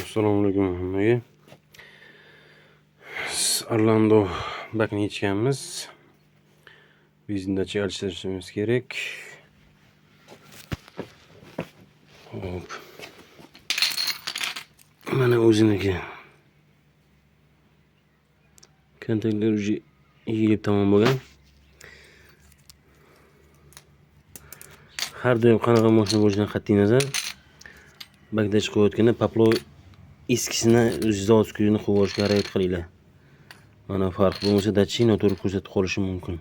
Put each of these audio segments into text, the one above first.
Assalomu alaykum hammaga. Orlando bakni yechganmiz. Bizndachi alishtirishimiz kerak. Hop. Mana o'ziniki. Kontaktlar уже yigib tamom bo'lgan. Har doim qanaqa mashina bo'lishidan qat'iy nazar, bakda chiqayotganda paplov eskisini zavod kuyini qo'yib olishga harakat qilinglar. Mana farq bo'lmasa datchik noto'g'ri ko'rsatib qolishi mumkin.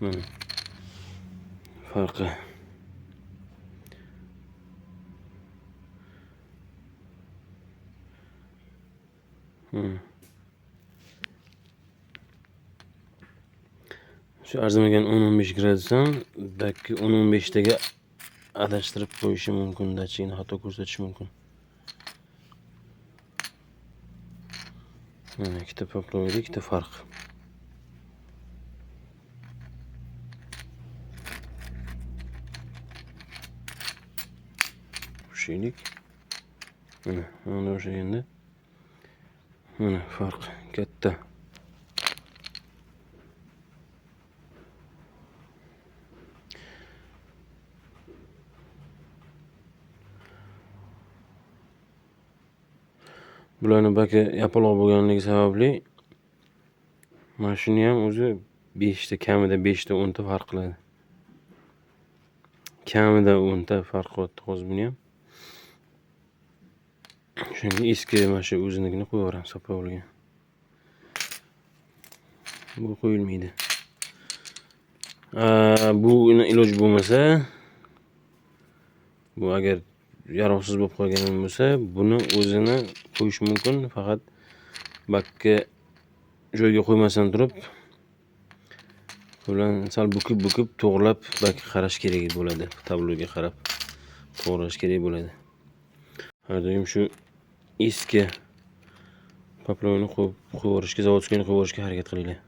Mana farqi. Shu arzimagan 10-15 gradusdan balki 10-15 taga adashtirib qo'yishi mumkin, datchikni xato ko'rsatishi mumkin. Mana ikkita paplovda ikkita farq. Qo'shaylik. Mana o'shaganda. Mana farq katta. Bularning baki yapaloq bo'lganligi sababli mana shuni ham o'zi 5 ta, kamida 5 ta 10 ta farq qiladi. Kamida 10 ta farq qilyapti hozir buni ham. Shunga eski mana shu o'zinikini qo'yib yuboramiz sapovliga. Bu qo'yilmaydi. Bu iloj bo'lmasa, bu agar yaroqsiz bo'lib qolgan bo'lsa, buni o'zini qo'yish mumkin, faqat bakka joyga qo'ymasdan turib, bilan sal bukib to'g'rilab bakka qarash kerak bo'ladi. Tabloga qarab to'g'rilash kerak bo'ladi. Har doim shu eski paplovni qo'yib yuborishga, zavodskiyni qo'yib yuborishga harakat qilinglar.